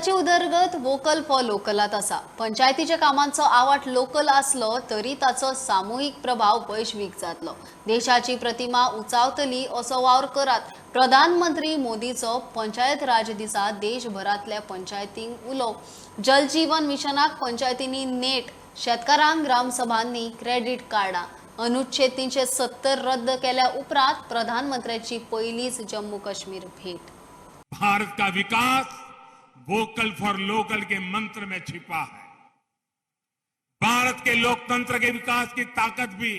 भारताची उदरगत vocal for लोकलात आसा। पंचायतीच्या कामांचो आवाठ लोकल आसलो तरी ताचो सामूहिक प्रभाव वैश्विक जातलो। देशाची प्रतिमा उंचावतली असो वावर करात प्रधानमंत्री मोदीचो पंचायत राज दिसा देशभरातल्या पंचायतींक उलो। जल जीवन मिशनाक पंचायतींनी नेट, शेतकारांक ग्रामसभांनी क्रेडिट कार्डां, अनुच्छेद 370 रद्द केल्या उपरांत प्रधानमंत्र्याची पहिलीच जम्मू काश्मीर भेट। भारत का विकास वोकल फॉर लोकल के मंत्र में छिपा है। भारत के लोकतंत्र के विकास की ताकत भी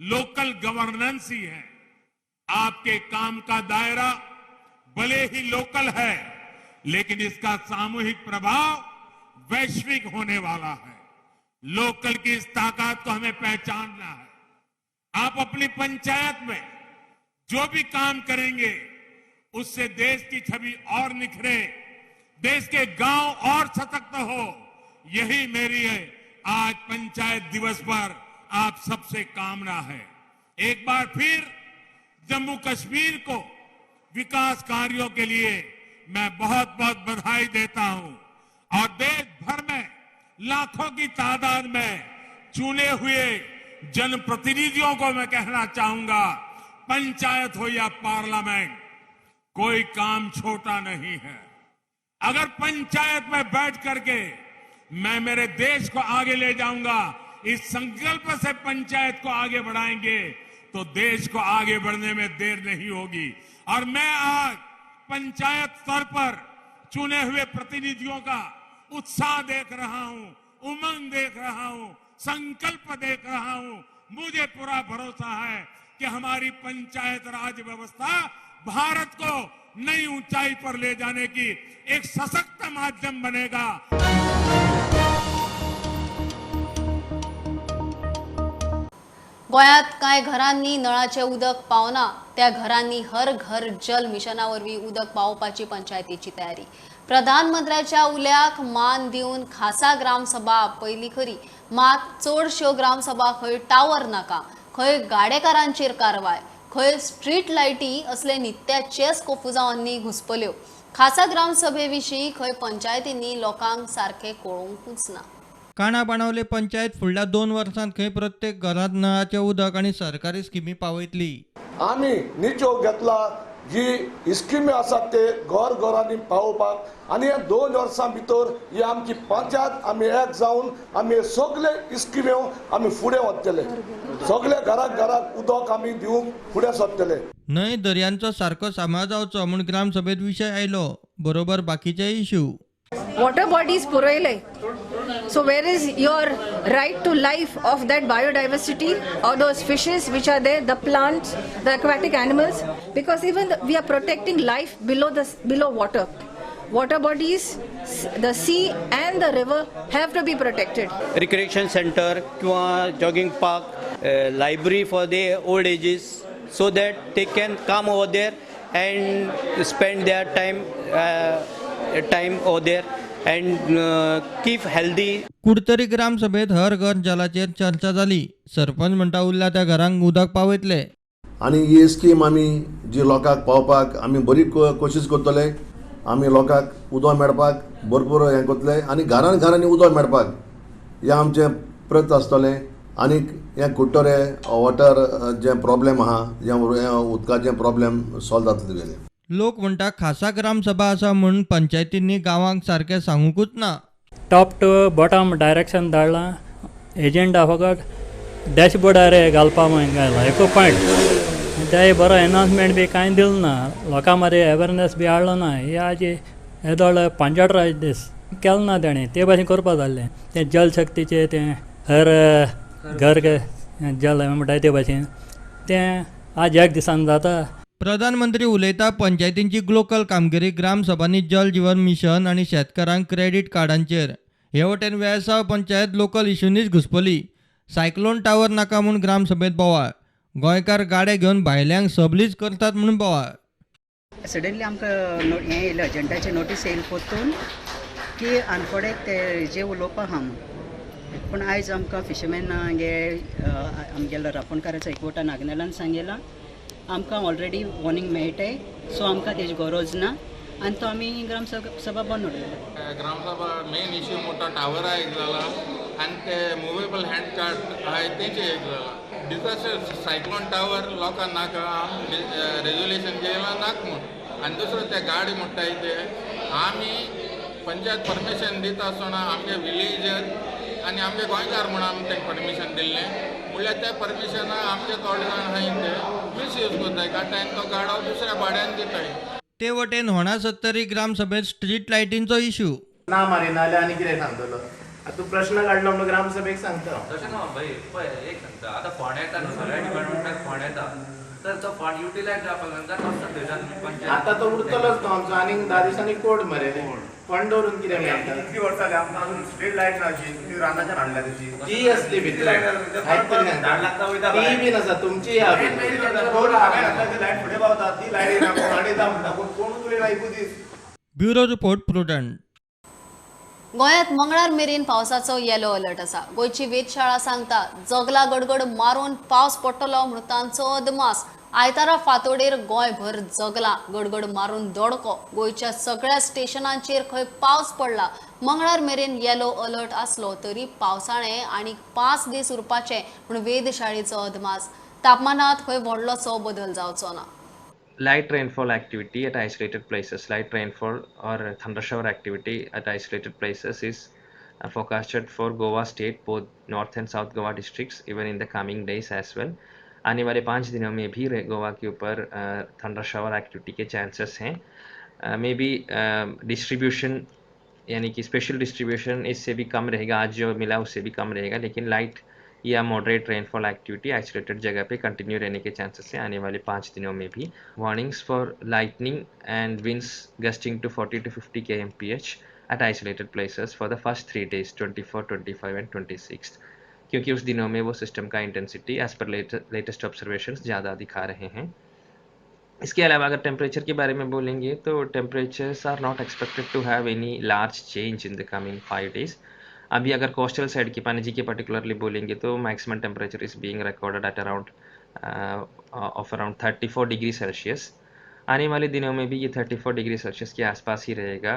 लोकल गवर्नेंस ही है। आपके काम का दायरा भले ही लोकल है, लेकिन इसका सामूहिक प्रभाव वैश्विक होने वाला है। लोकल की इस ताकत को हमें पहचानना है। आप अपनी पंचायत में जो भी काम करेंगे उससे देश की छवि और निखरे, देश के गांव और सशक्त हो। यही मेरी है आज पंचायत दिवस पर आप सबसे कामना है। एक बार फिर जम्मू कश्मीर को विकास कार्यों के लिए मैं बहुत बहुत बधाई देता हूं और देश भर में लाखों की तादाद में चुने हुए जनप्रतिनिधियों को मैं कहना चाहूंगा, पंचायत हो या पार्लियामेंट, कोई काम छोटा नहीं है। अगर पंचायत में बैठ करके मैं मेरे देश को आगे ले जाऊंगा, इस संकल्प से पंचायत को आगे बढ़ाएंगे तो देश को आगे बढ़ने में देर नहीं होगी। और मैं आज पंचायत स्तर पर चुने हुए प्रतिनिधियों का उत्साह देख रहा हूं, उमंग देख रहा हूं, संकल्प देख रहा हूं। मुझे पूरा भरोसा है कि हमारी पंचायत राज व्यवस्था भारत को नई ऊंचाई पर ले जाने की एक सशक्त माध्यम बनेगा। गोयात कांय घरांनी नळाचे उदक पावना, त्या घरांनी हर घर जल मिशनावरवी उदक पावोवपाची पंचायतीची तयारी। प्रधानमंत्र्याच्या उल्याक मान दिवन खासा ग्रामसभा पयली खरी, मात चडश्यो ग्रामसभा खंय टावर नाका, खंय गाडेकारांचेर कारवाय, खंय स्ट्रीट लायटी असले नित्याचेच कोफुजावांनी घुसपल्यो। खासा ग्रामसभेविशीं खंय पंचायतींनी लोकांक सारखे कळोवंकूच ना। काणा बाणावले पंचायत फुडल्या 2 वर्सांत खंय प्रत्येक घरात नळाचे उदक आणि सरकारी स्किमी पावयतली। आम्ही निचो घेतला जी स्किमी आसात ते घर घरांनी पावोवपाक, आणि ह्या 2 वर्सां भितर ही आमची पंचायत आमी एक जावन आमी सगळे स्किम्यो आमी फुडें वतले। सगळे घराक उदक आमी दिवंक फुडें सरतले। न्हय दर्यांचो सारको सांबाळ जावचो म्हूण ग्रामसभेत विशय आयलो, बरोबर बाकीचे issue. Water bodies पुरयले, so where is your right to life of that biodiversity or those fishes which are there, the plants, the aquatic animals? Because even we are protecting life below water. Water bodies, the sea and the river have to be protected. Recreation center किंवा jogging park, library for the old ages, so that they can come over there and spend their time over there and keep healthy. Curtorim ग्रामसभेत हर घर जलाचेर चर्चा जाली। सरपंच म्हणटा उरल्या त्या घरांक उदक पावयतले। आणि ही स्कीम आमी जी लोकांक पावपाक आमी बरी कोशिश करतले। आमी लोकांक उदक मेळपाक भरपूर हें करतले आणि घरांनी उदक मेळपाक हे आमचे प्रयत्न आसतले। आणि हे कुट्टोरे वॉटर जे प्रॉब्लेम आहा, जे उदकाचे प्रॉब्लेम सॉल्व जातले तुगेले। लोक म्हणटा खासा ग्रामसभा आसा म्हणून पंचायतींनी गावांक सारखे सांगूकूच ना। टॉप टू बॉटम डायरेक्शन धाडलां, एजेंडा फकत डॅशबोर्डार घालपा म्हणून घायला एको पॉयंट। ते बरो अनाउन्समेंट बी कांय दिलें ना, लोकां मदें अवेरनेस बी हाडलो ना। हे आज येदोळ पंचायत राज दीस केलो ना तेणें, ते भाशेन करपा जाल्लें। तें जलशक्तीचें तें हर घर जल म्हणटा ते भाशेन तें आज एक दिसान जाता। प्रधानमंत्री उलयता पंचायतींची ग्लोकल कामगिरी ग्रामसभांनी जल जीवन मिशन आणि शेतकारांक क्रेडिट कार्डांचेर। हे वटेन वेळसाव पंचायत लोकल इश्यूनीच घुसपली। सायक्लोन टावर नाका म्हूण ग्रामसभेत बोवाळ, गोंयकार गाडे घेवन भायल्यांक सबलीच करतात म्हणून बोवाळ। सडनली आमकां हें येयलें, एजंटाची नोटीस येयली परतून की आनफोडे ते जे उलोवपा आहा म्हणून। पूण आयज आमकां फिशरमॅन आमगेलो रापणकाराचो एकवटा नागनेलान सांगलेलां आमकां ऑलरेडी वॉर्निंग मेळटाय, सो आमकां तेजी गरज ना। आनी तो आमी ग्रामसभा बोंद उडयलो. ग्रामसभा मेन इश्यू मोठा टावरा एक जाला आनी ते मुवेबल हँड कार्ड आहाय तेचे एक जाला. डिजास्टर सायक्लोन टावर लोकांक नाका रेजोल्युशन केला नाक म्हूण आनी दुसरो ते गाडी म्हणटाय ते आमी पंचायत परमिशन दिता आसतना आमचे विलेजर आनी आमचे गोंयकार म्हणून आमी तांकां परमिशन दिल्लें म्हणल्यार त्या परमिशना आमचे थोडे जाण आहाय ते मिसयूज करताय काडटाय आनी तो गाडो दुसऱ्या भाड्यान दिताय. ते वटेन होणा सत्तरी ग्रामसभेत स्ट्रीट लायटींचो इश्यू. ना मारिना जाल्यार आनी कितें सांगतलो. आतां तूं प्रश्न काडलो म्हणून ग्रामसभेक सांगता. तशें न्हू भाई पळय एक सांगता आतां फंड येता न्हू सगळ्या डिपार्टमेंटाक फंड येता तर तो फंड युटिलायज जावपाक लागता कसो थंयच्यान पंचायत. आतां तो उरतलोच न्हू आमचो आनीक 10 दिसांनी कोर्ट मरे फंड दवरून कितें मेळटा. कितली वर्सां जाली आमकां अजून स्ट्रीट लायट ना ती रानाच्यान हाडल्या तशी ती असली भितर ती बीन आसा तुमची ह्या लायट फुडें पावता ती लायट येता म्हणटा पूण कोणूच तुवें आयकू दीस. Bureau report Prudent. गोंयांत मंगळार मेरेन पावसाचो येलो अलर्ट आसा. गोंयची वेधशाळा सांगता जगला गडगड मारून पावस पडटलो म्हणून तांचो अदमास. आयतारा फांतोडेर गोंयभर जगला गडगड मारून दोडको. गोंयच्या सगळ्या स्टेशनांचेर खंय पावस पडला. मंगळार मेरेन येलो अलर्ट आसलो तरी पावसाळें आनीक 5 दीस उरपाचें म्हूण वेधशाळेचो अदमास. तापमानात खंय व्हडलोसो बदल जावचो ना. Light rainfall activity at isolated places, light rainfall or thunder shower activity at isolated places is forecasted for Goa state, both North and South Goa districts, even in the coming days as well. आने वाले 5 दिनों में भी गोवा के ऊपर thunder shower activity के chances हैं. May be distribution यानी कि special distribution इससे भी कम रहेगा. आज जो मिला उससे भी कम रहेगा, लेकिन लाइट या मॉडरेट रेनफॉल एक्टिविटी आइसोलेटेड जगह पे कंटिन्यू रहने के चांसेस हैं आने वाले 5 दिनों में भी. Warnings for lightning and winds gusting to 40 to 50 kmph at isolated places for the first 3 days 24, 25 and 26, क्योंकि उस दिनों में वो सिस्टम का intensity as per latest observations ज़्यादा दिखा रहे हैं. इसके अलावा अगर टेम्परेचर के बारे में बोलेंगे तो temperatures are not expected to have any large change in the coming 5 days. अभी अगर कोस्टल साइड की पानी जी के पर्टिकुलरली बोलेंगे तो maximum temperature is being recorded at around 34 degree Celsius. आने वाले दिनों में भी ये 34 डिग्री सेल्सियस के आसपास ही रहेगा.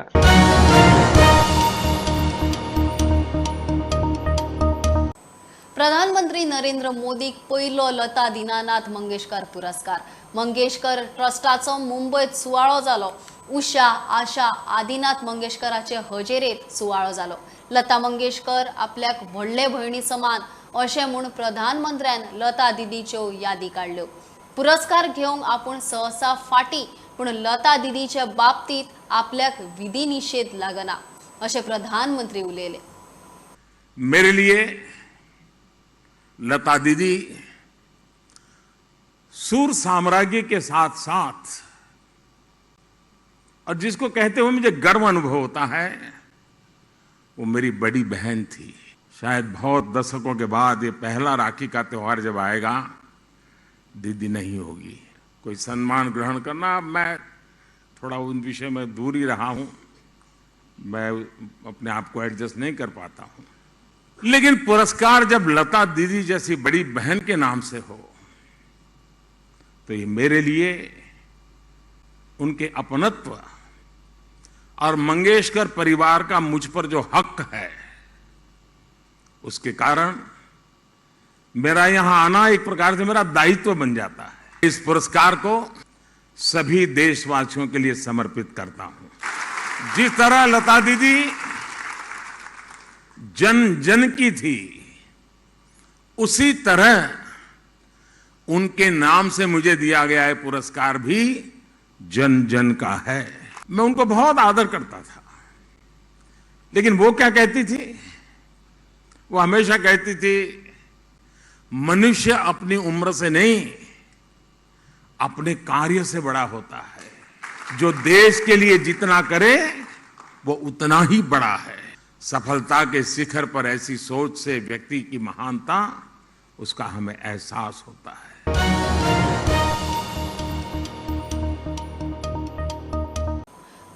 प्रधानमंत्री नरेंद्र मोदीक पयलो लता दिनानाथ मंगेशकर पुरस्कार. मंगेशकर ट्रस्टाचो मुंबयत सुवाळो जालो. उषा, आशा, आदिनाथ मंगेशकराचे हजेरेत सुवाळो जालो. लता मंगेशकर आपल्याक व्हडले भयणी समान अशें म्हूण प्रधानमंत्र्यान लता दिदीच्यो यादी काडल्यो. पुरस्कार घेवंक आपूण सहसा फाटी, पूण लता दिदीच्या बाबतीत आपल्याक विधी निषेध लागना अशें प्रधानमंत्री उलयले. मेरे लिए लता दीदी सूर साम्राज्य के साथ साथ, और जिसको कहते हुए मुझे गर्व अनुभव होता है, वो मेरी बड़ी बहन थी. शायद बहुत दशकों के बाद ये पहला राखी का त्योहार जब आएगा, दीदी नहीं होगी. कोई सम्मान ग्रहण करना, मैं थोड़ा उन विषय में दूर ही रहा हूं, मैं अपने आप को एडजस्ट नहीं कर पाता हूं. लेकिन पुरस्कार जब लता दीदी जैसी बड़ी बहन के नाम से हो, तो ये मेरे लिए उनके अपनत्व और मंगेशकर परिवार का मुझ पर जो हक है, उसके कारण मेरा यहां आना एक प्रकार से मेरा दायित्व बन जाता है. इस पुरस्कार को सभी देशवासियों के लिए समर्पित करता हूं. जिस तरह लता दीदी जन जन की थी, उसी तरह उनके नाम से मुझे दिया गया है पुरस्कार भी जन जन का है. मैं उनको बहुत आदर करता था, लेकिन वो क्या कहती थी? वो हमेशा कहती थी, मनुष्य अपनी उम्र से नहीं, अपने कार्य से बड़ा होता है. जो देश के लिए जितना करे वो उतना ही बड़ा है. सफलता के शिखर पर ऐसी सोच से व्यक्ति की महानता, उसका हमें एहसास होता है.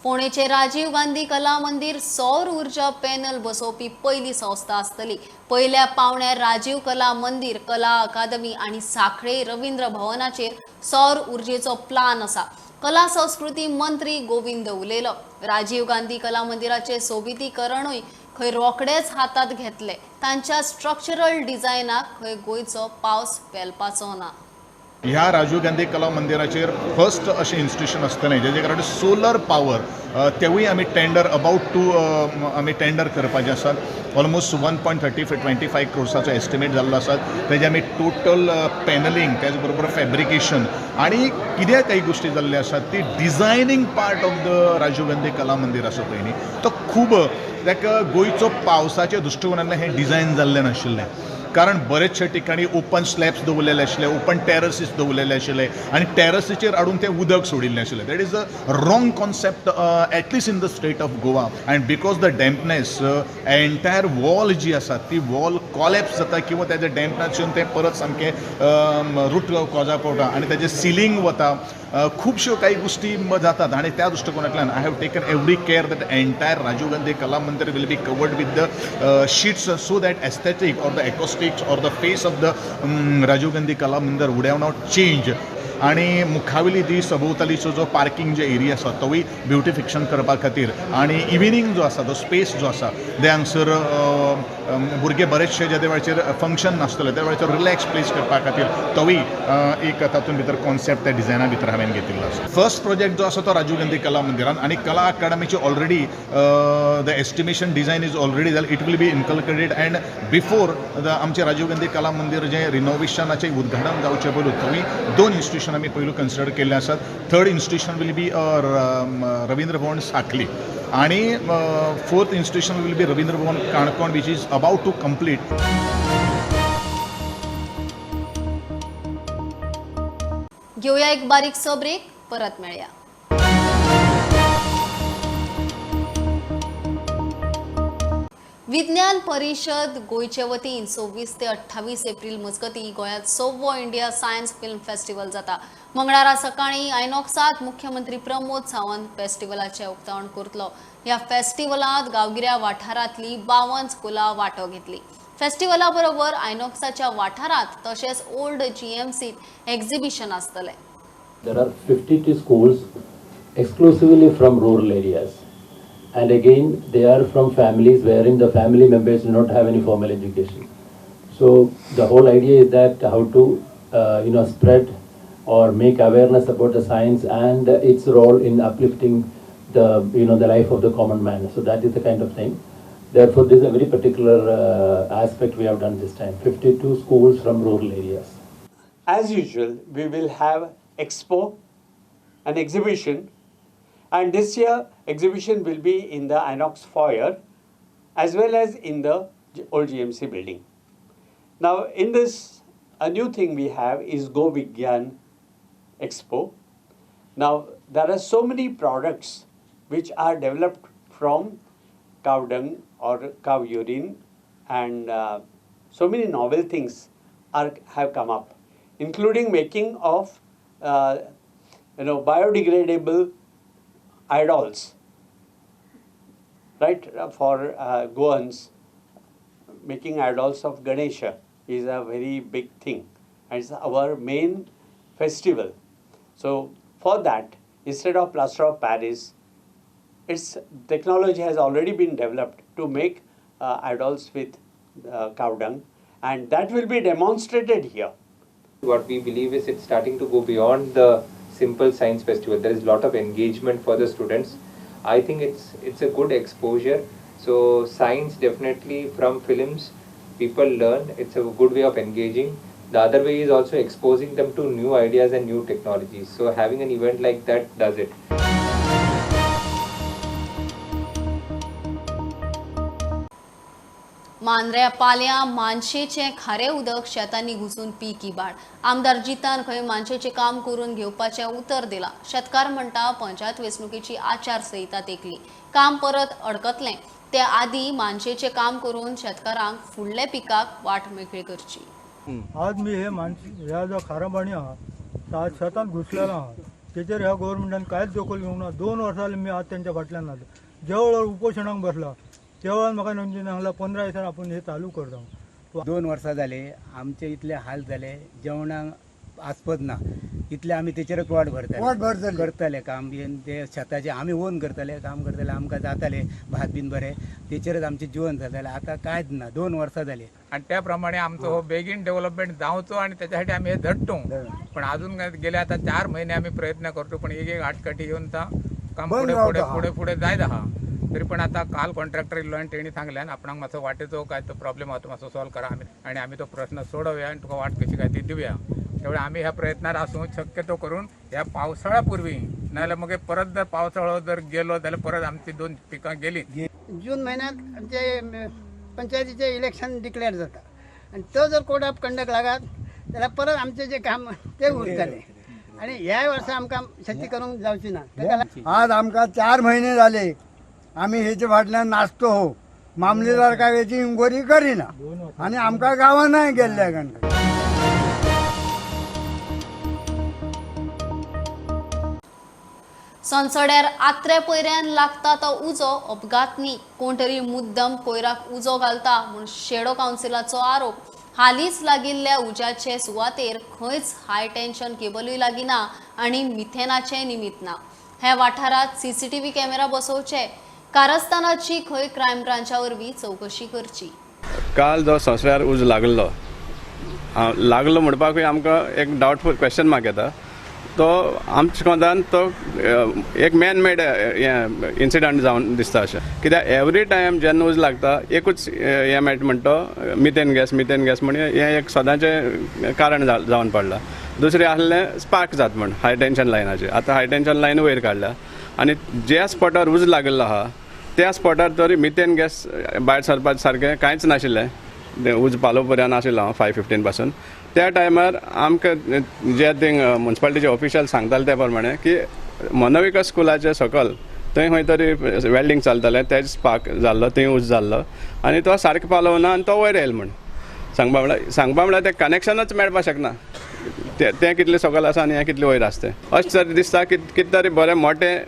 फोंडेचे राजीव गांधी कला मंदिर सौर ऊर्जा पॅनल बसोवपी पयली संस्था आसतली. पयल्या पावण्यार राजीव कला मंदिर, कला अकादमी आनी साखळे रवींद्र भवनाचेर सौर उर्जेचो प्लान आसा. कला संस्कृती मंत्री गोविंद उलयलो. राजीव गांधी कला मंदिराचे सोबितीकरणूय खंय रोखडेच हातात घेतले. तांच्या स्ट्रक्चरल डिझायनाक खंय गोंयचो पावस पेलपाचो ना. ह्या राजीव गांधी कला मंदिराचेर फर्स्ट अशें इन्स्टिट्यूशन आसतलें जेजे कारण सोलर पावर तेवूय आमी टेंडर आमी टेंडर करपाचें आसात. ऑलमोस्ट 1.25 क्रोर्साचो एस्टिमेट जाल्लो आसा. तेजे आमी टोटल पॅनलिंग त्याच बरोबर फॅब्रिकेशन आनी कितें काही गोश्टी जाल्ल्यो आसात ती designing part of the Rajiv Gandhi Kala Mandir आसा पळय न्ही तो खूब ताका गोंयचो पावसाच्या दृश्टिकोनांतल्यान हें डिझायन जाल्लें नाशिल्लें. कारण बरेचशे ठिकाणी ओपन स्लॅब्स दवरलेले आशिल्ले, ओपन टेरसीस दवरलेले आशिल्ले आनी टेरसीचेर हाडून तें उदक सोडिल्लें आशिल्लें. That is a wrong concept at least in the state of Goa. And because the dampness entire wall जी आसा ती वॉल कॉलेप्स जाता किंवा तेजे डॅम्पनेशन तें परत सामकें रूट कॉजा पडटा आनी तेजें सिलींग वता. खुबश्यो काही गोष्टी जातात आनी त्या दृश्टिकोनांतल्यान I have taken every care that entire Rajiv Gandhi Kala Mandir will be covered with the sheets so that aesthetic or the acoustics or the face of the Rajiv Gandhi Kala Mandir wood have not change. आनी मुखावेली दी सभोवतालीचो जो पार्किंग जे एरिया आसा तोय ब्युटिफिकेशन करपा खातीर आनी evening जो आसा तो स्पेस जो आसा ते हांगसर भुरगे बरेचशे ज्या वेळाचेर फंक्शन नासतले त्या वेळाचेर रिलॅक्स प्लेस करपा खातीर तोय एक तातूंत भितर कॉन्सेप्ट त्या डिझायना भितर हांवें घेतिल्लो आसा. फर्स्ट प्रोजेक्ट जो आसा तो राजीव गांधी कला मंदिरान आनी कला अकादमीची already the estimation design is already जालें. It will be inculcated and before आमचे राजीव गांधी कला मंदिर जे रिनोवेशनाचें उद्घाटन जावचे पयलू तोय 2 इन्स्टिट्यूशन आमी पयलू कन्सिडर केल्ले आसात. Third institution will be Ravindra Bhavan Sakhali आनी fourth institution will be Ravindra Bhavan Canacona which is about to complete. घेऊया एक बारीकसो ब्रेक, परत मेळया. विज्ञान परिषद गोयचे वतीन 26 ते 28 एप्रिल मजगती गोंयांत 6वो इंडिया सायन्स फिल्म फेस्टिवल जाता. मंगळारा सकाळी आयनॉक्सात मुख्यमंत्री प्रमोद सावंत फेस्टिवलाचे उक्तावण करतलो. ह्या फेस्टिवलांत गांवगिऱ्या वाठारांतली 52 स्कुलां वांटो घेतली. फेस्टिवला बरोबर आयनॉक्साच्या वाठारांत तशेंच ओल्ड GMCत एक्झिबिशन आसतलें. There are 52 schools exclusively from rural areas. And again, they are from families wherein the family members do not have any formal education. So the whole idea is that how to spread or make awareness about the science and its role in uplifting the life of the common man. So that is the kind of thing. Therefore, this is a very particular aspect we have done this time. 52 schools from rural areas. As usual, we will have expo, an exhibition. And this year, exhibition will be in the Inox foyer as well as in the old GMC building. Now, in this, a new thing we have is Go Vigyan Expo. Now, there are so many products which are developed from cow dung or cow urine, and so many novel things have come up, including making of biodegradable idols, right, for Goans. Making idols of Ganesha is a very big thing and it's our main festival. So for that, instead of plaster of Paris, its technology has already been developed to make idols with cow dung, and that will be demonstrated here. What we believe is it's starting to go beyond the simple science festival. There is a lot of engagement for the students. I think it's a good exposure. So science definitely from films people learn. It's a good way of engaging. The other way is also exposing them to new ideas and new technologies. So having an event like that does it. मांद्र्या पालया मानशेचे खारे उदक शेतांनी घुसून पीक इबाड. आमदार जितान खंय मानशेचे काम करून घेवपाचें उतर दिलां. शेतकार म्हणटा पंचायत वेंचणुकेची आचारसंहिता तेंकली. काम परत अडकतलें ते आदी मानशेचे काम करून शेतकारांक फुडले पिकाक वाट मेकळी करची. आज मी ह्या जो खारा पाणी आहा तो शेतांत घुसलेलो आहा. तेचेर ह्या गव्हर्मेंटान कांयच दखल घेवंक ना. 2 वर्सां जालीं मी आज तेंच्या फाटल्यान आसा. ज्या वेळार उपोशणाक बसला त्या वेळार म्हाका नंदीन सांगला 15 दिसांनी आपूण हे चालू करता. 2 वर्सां जाले आमचे इतले हाल जाले, जेवणाक आस्पद ना. इतले आमी तेचेरच वाट भरतले करतले काम बीन ते शेताचे आमी ओन करतले काम करतले आमकां जाताले भात बीन बरें तेचेरच आमचें जीवन जातालें आतां कांयच ना 2 वर्सां जालीं आणि त्या प्रमाणे आमचो हो बेगीन डेव्हलपमेंट जावचो आणि त्याच्यासाठी आम्ही हे झटतो पण अजून गेले आता 4 महिने आम्ही प्रयत्न करतो पण एक आटकाठी येऊन काम पुढे जायत आहा तरी पण आता काल कॉन्ट्रॅक्टर इल्लो आणि तेणी सांगल्यान आपणाक मातसो वाटेचो काय तो प्रॉब्लेम आहा तो मातसो सॉल्व करा आणि आम्ही तो प्रश्न सोडवया आणि तुका वाट कशी काय ती दिवया त्यामुळे आम्ही ह्या प्रयत्नार आसूं शक्यतो करून ह्या पावसाळ्या पूर्वी नाजाल्यार मग परत जर पावसाळो जर गेलो जाल्यार परत आमची 2 पिकां गेली. जून महिन्यात आमचे पंचायतीचे इलेक्शन डिक्लेअर जाता आणि तो जर कोड ऑफ कंडक्ट लागत जाल्यार परत आमचे जे काम ते उरतले आणि ह्या वर्सा आमकां शेती करूंक जावची ना. आज आमकां 4 महिने झाले आम्ही हेच्या फाटल्यान नाचतो हो मामलेदार काय याची इन्क्वायरी करिना आणि आमकां गावां नाही गेल्ल्या कारण संसड्यार आत्रे पयऱ्यान लागता तो उजो अपघात न्ही कोण तरी मुद्दम कोयराक उजो घालता म्हूण शेडो कावन्सिलाचो आरोप. हालींच लागिल्ल्या उज्याचे सुवातेर खंयच हाय टेन्शन केबलूय लागीना आनी मिथेनाचें निमीत ना. हे वाठारात सीसीटीव्ही कॅमेरा बसोवचे कारस्थानाची खंय क्रायम ब्रांचा वरवीं चवकशी करची. काल जो संसड्यार उज लागलो म्हणपाकूय आमकां एक डावटफूल क्वेश्चन मार्क येता. तो आमच्या कोंतान तो एक मॅन मेड इन्सिडंट जावन दिसता अशें कित्याक एवरी टायम जेन्ना उज लागता एकूच हें मेळटा म्हणटा मिथेन गॅस म्हणून हें एक सदांचें कारण जावन पडलां. दुसरें आसलें स्पार्क जाता म्हण हाय टेन्शन लायनाचेर. आतां हाय टेन्शन लायन वयर काडल्या आनी ज्या स्पॉटार उज लागलेलो आहा त्या स्पॉटार तरी मिथेन गॅस भायर सरपाचें सारकें कांयच नाशिल्लें उज पालो पर्यंत नाशिल्लो हांव 5:15 पासून. त्या टायमार आमकां जे थिंग म्युन्सिपालिटीचे ऑफिशियल सांगताले त्या प्रमाणे की मनोविकास स्कुलाचे सकयल थंय खंय तरी वेल्डिंग चलतालें तेज स्पार्क जाल्लो थंय उज जाल्लो आनी तो सारको पालो ना आनी तो वयर येयलो म्हण सांगपा म्हळ्यार तें कनेक्शनच मेळपाक शकना तें कितलें सकयल आसा आनी हें कितलें वयर आसता तें अशें तरी दिसता कितें तरी बरें मोटें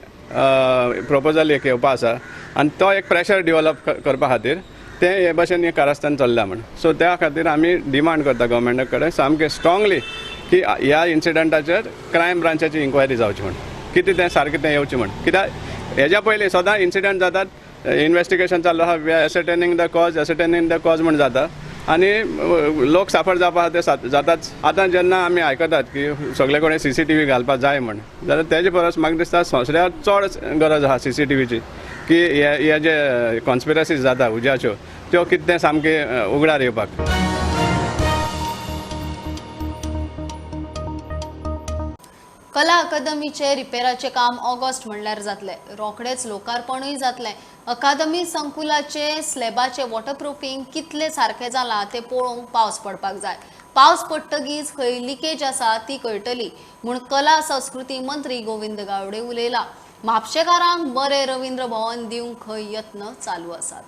प्रपोजल एक येवपा आसा आनी तो एक प्रेशर डिवेलप करपा खातीर तें हे भशेन हें कारस्थान चल्लां म्हण. सो त्या खातीर आमी डिमांड करता गव्हर्मेंटा कडेन सामकें स्ट्रॉंगली की ह्या इन्सिडंटाचेर क्रायम ब्रांचाची इन्क्वायरी जावची म्हण कितें तें सारकें तें येवचें म्हण. कित्याक हेज्या पयलीं सदां इन्सिडंट जातात इन्वेस्टिगेशन चालू आहा एसर्टेनिंग द कॉज म्हण जाता आनी लोक साफर जावपा आहा ते जाताच. आतां जेन्ना आमी आयकतात की सगळे कडेन CCTV घालपाक जाय म्हण जाल्यार तेजे परस म्हाका दिसता संसड्यार चड गरज आहा CCTVची की हे जे कॉन्स्पिरसीज जाता उज्याच्यो त्यो कितें सामकें उगडार येवपाक. कला अकादमीचे रिपेराचे काम ऑगस्ट म्हणल्यार जातले. रोखडेच लोकार्पणूय जातले. अकादमी संकुलाचे स्लॅबाचे वॉटरप्रुफिंग कितले सारखे जाला ते पळोवंक पावस पडपाक जाय. पावस पडटगीच खंय लिकेज आसा ती कळटली म्हूण कला संस्कृती मंत्री गोविंद गावडे उलयला. म्हापशेकारांक बरे रवींद्र भवन दिवंक खंय यत्न चालू आसात.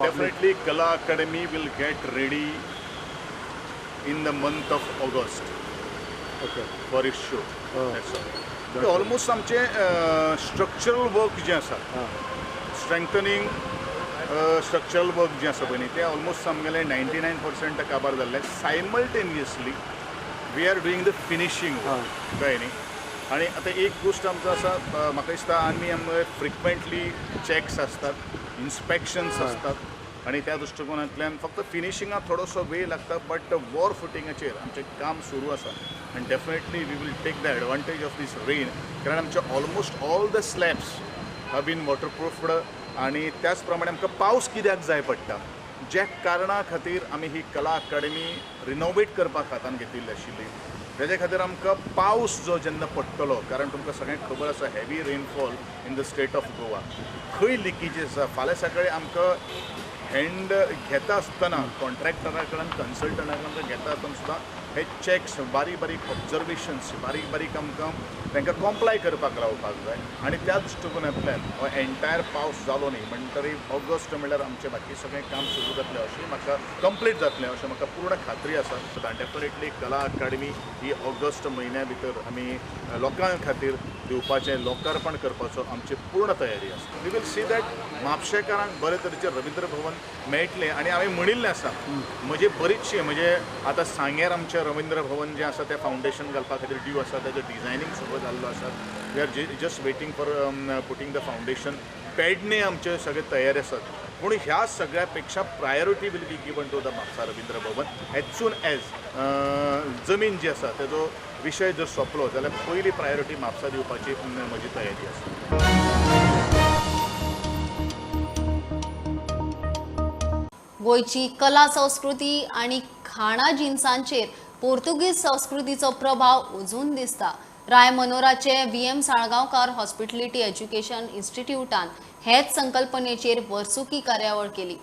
Definitely Kala Academy will get ready in the month of August for its show. That's all. Almost आमचे structural work जे आसा strengthening structural work जे आसा पळय ते almost आमगेले 99% काबार जाल्ले. Simultaneously we are doing the finishing work कळ्ळें न्ही. आणि आता एक गोष्ट आमचो आसा म्हाका दिसता आमी फ्रिक्वेंटली चॅक्स आसतात इन्स्पेक्शन्स असतात आणि त्या दृष्टिकोनांतल्यान फक्त फिनिशिंगाक थोडोसो वेळ लागता बट वॉर फुटिंगाचेर आमचें काम सुरू आसा आनी definitely we will take the advantage of this rain कारण आमचे almost all the slabs have been waterproofed आणि त्याच प्रमाणे आमकां पावस कित्याक जाय पडटा ज्या कारणा खातीर आमी ही कला अकादमी रिनोवेट करपाक हातान घेतिल्ली आशिल्ली. तेजे खातीर आमकां पावस जो जेन्ना पडटलो कारण तुमकां सगळ्यांक खबर आसा heavy rainfall in the state of Goa खंय लिकेजीस आसा. फाल्यां सकाळीं आमकां हँड घेता आसतना कॉन्ट्रॅक्टरा कडल्यान कन्सल्टंटा कडल्यान घेता आसतना सुद्दां हे चॅक्स बारीक बारीक ऑब्जर्वेशन्स बारीक बारीक आमकां तांकां कॉम्प्लाय करपाक लावपाक जाय आनी त्या दृश्टिकोनांतल्यान हो एंटायर पावस जालो न्ही म्हणटरी ऑगस्ट म्हणल्यार आमचें बाकी सगळें काम सुरू जातलें अशें म्हाका कंप्लीट जातलें अशें म्हाका पूर्ण खात्री आसा. डेफिनेटली कला अकादमी ही ऑगस्ट म्हयन्या भितर आमी लोकां खातीर दिवपाचें लोकार्पण करपाचो आमची पूर्ण तयारी आसा. वी वील सी दॅट म्हापशेकारांक बरे तरेचें रवींद्र भवन मेळटलें आनी हांवें म्हणिल्लें आसा म्हजी बरीचशी म्हणजे आतां सांगेर आमचें रवींद्र भवन जें आसा तें फावंडेशन घालपा खातीर ड्यू आसा, तेजें डिझायनींग सुरू जाल्लो आसा. We are just waiting for putting the foundation. Pedne आमचे सगळे तयार आसात. पूण ह्या सगळ्या पेक्षा priority will be given to the Mapusa Ravindra Bhavan as soon as जमीन जी आसा तेजो विशय जर सोंपलो जाल्यार पयली प्रायोरिटी म्हापसा दिवपाची म्हजी तयारी आसा. गोंयची कला संस्कृती आणि खाणा जिन्सांचेर पोर्तुगीज संस्कृतीचो प्रभाव अजून दिसता. राय मनोराचे VM साळगांवकार हॉस्पिटॅलिटी एज्युकेशन इन्स्टिट्यूटान हेच संकल्पनेचेर वर्सुकी कार्यावळ केली.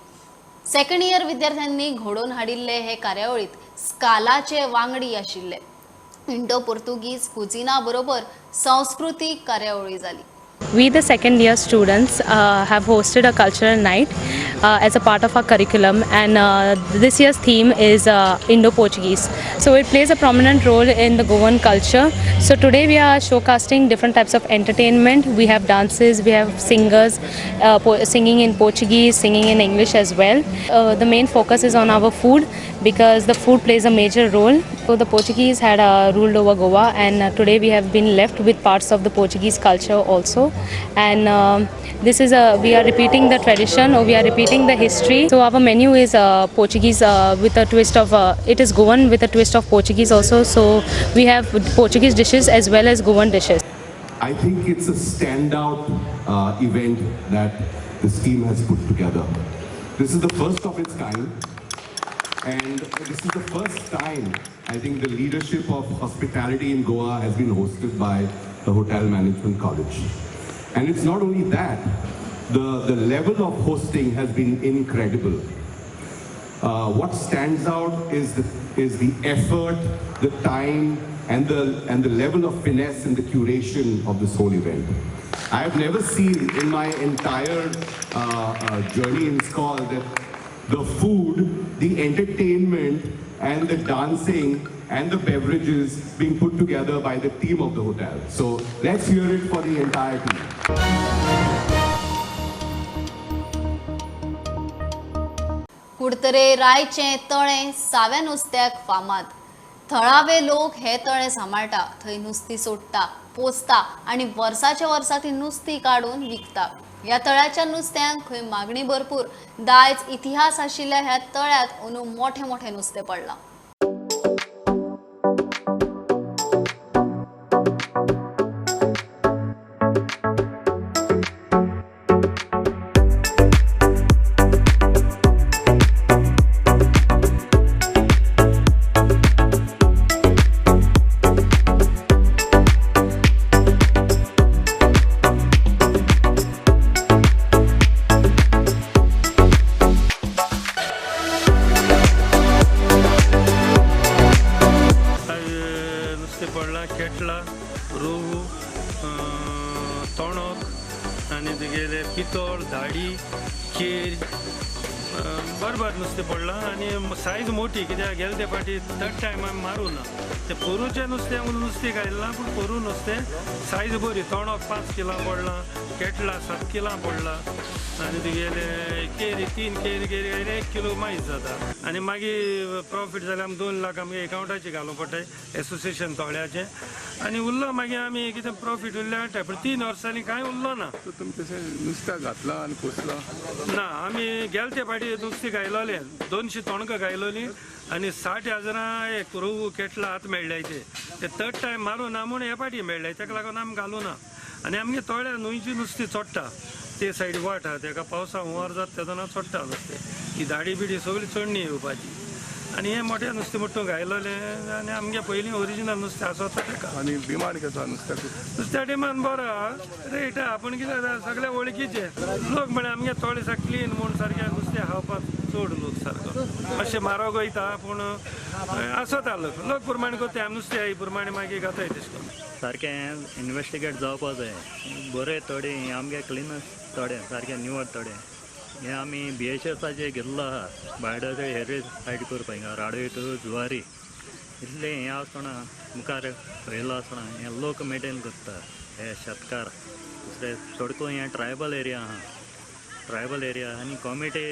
सेकंड इयर विद्यार्थ्यांनी घडोवन हाडिल्ले हे कार्यावळीत स्कालाचे वांगडी आशिल्ले. इंडो पोर्तुगीज कुझिना बरोबर सांस्कृतिक कार्यावळी जाली. We, the second year students, have hosted a cultural night as a part of our curriculum, and this year's theme is Indo-Portuguese. So it plays a prominent role in the Goan culture. So today we are showcasing different types of entertainment. We have dances, we have singers singing in Portuguese, singing in English as well. The main focus is on our food because the food plays a major role. So the Portuguese had ruled over Goa, and today we have been left with parts of the Portuguese culture also. And this is we are repeating the tradition, or we are repeating the history. So our menu is Portuguese with a twist of it is Goan with a twist of Portuguese also. So we have Portuguese dishes as well as Goan dishes. I think it's a standout event that this team has put together. This is the first of its kind, and this is the first time I think the leadership of hospitality in Goa has been hosted by the Hotel Management College. And it's not only that, the level of hosting has been incredible. What stands out is the effort, the time, and the level of finesse in the curation of this whole event. I have never seen in my entire journey in SCOL that the food, the entertainment, and the dancing and the beverages being put together by the team of the hotel. So let's hear it for the entire team. कुडतरे रायचे तळे साव्या नुस्त्याक फामाद. थळावे लोक हे तळे सांबाळटा, थंय नुस्ती सोडटा, पोसता आणि वर्साच्या वर्सा ती नुस्ती काढून विकता. या तळ्याच्या नुस्त्यांक खंय मागणी भरपूर. दायज इतिहास आशिल्ल्या ह्या तळ्यात अंदू मोठे मोठे नुस्तें पडलां. केटला, रोहू, तोणक आनी तुगेले पितळ, धाडी, केर बरोबर नुस्तें पडलां आनी सायज मोठी कित्याक गेले ते फाटी थर्ड टायम आमी मारूं ना. ते पोरूचें नुस्तें नुस्तें घायलां पूण पोरू नुस्तें सायज बरी. तोणक 5 किलां पडलां, केटला 7 किलां पडलां आनी तुगेले केरी 3 केरी 1 किलो मायज जाता. आनी मागीर प्रॉफीट जाल्यार आमी 2 लाख आमगे एकावंटाचे घालूंक पडटाय एसोसिएशन तोळ्याचें. आनी उरलो मागीर आमी कितें प्रॉफीट उरलें हाडटाय पूण 3 वर्सांनी कांय उरलो ना. तुमी तशें नुस्तें घातलां आनी पोसलां ना. आमी गेले ते फाटी नुस्तें घायलोलें 200 तोणकां घायलोलीं आनी 60,000 एक रोहू केटला आतां मेळ्ळाय ते थर्ड टायम मारूं ना म्हूण हे फाटी मेळ्ळाय. ताका लागून आमी घालूं ना. आनी आमगे तोळ्या न्हंयची नुस्तीं चोडटा ते सायड वाट आहा ताका पावसा हुंवार जाता तेदोना चोडटा नुस्तें. ही दाडी बिडी सगळी चडणी येवपाची. आनी हे मोठे नुस्तें मोठ्ठो घायलोलें आनी आमगे पयलीं ओरिजिनल नुस्तें आसता ताका. आनी डिमांड कसो नुस्त्याक? नुस्त्या डिमांड बरो आहा, रेट आहा, पूण कितें जाता सगळे वळखीचे लोक म्हळ्यार आमगे तोळे सारके क्लीन म्हूण सारकें नुस्तें खावपाक चड लोक सारको मातशें म्हारग वयता पूण आसता लोक प्रमाणे कोत्ताय आमी नुस्तें ही प्रमाणे मागीर घाताय तशें करून. सारकें इन्वेस्टिगेट जावपा जाय. बरे तोडे आमगे क्लीन तोडे सारकें निवड तोडे. हे आमी BHSाचे घेतलो आहा भायलो ते हेर सायड करपाक हिंगा राडवेट जुवारी इतलें हें आसतना मुखार वयलो आसतना हे लोक मेंटेन करता. हे शेतकार दुसरे चडको हे ट्रायबल एरिया आहा ट्रायबल एरिया आनी कॉमिटी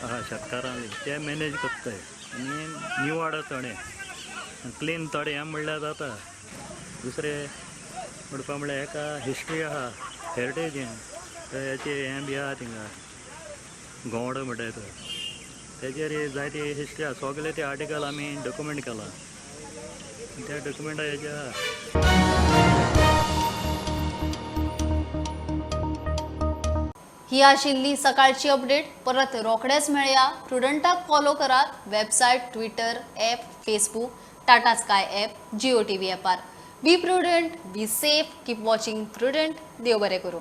आहा शेतकारांनी ते मॅनेज करताय आनी निवड थोडे क्लीन थोडे हें म्हणल्यार जाता दुसरे म्हणपा म्हणल्यार हेका हिस्ट्री आहा हेरिटेज हेचे हें बी आहा थिंगा गोवड म्हणटात तेजेर जायती हिस्ट्री आहा सगळे ते आर्टिकल आमी डॉक्युमेंट केला त्या डॉक्युमेंटा हेजे आहा ही आशिल्ली सकाळची अपडेट परत रोखडेच मेळया प्रुडंटाक फॉलो करात website Twitter app Facebook Tata Sky app Jio TV ॲपार be Prudent be safe keep watching Prudent देव बरें करूं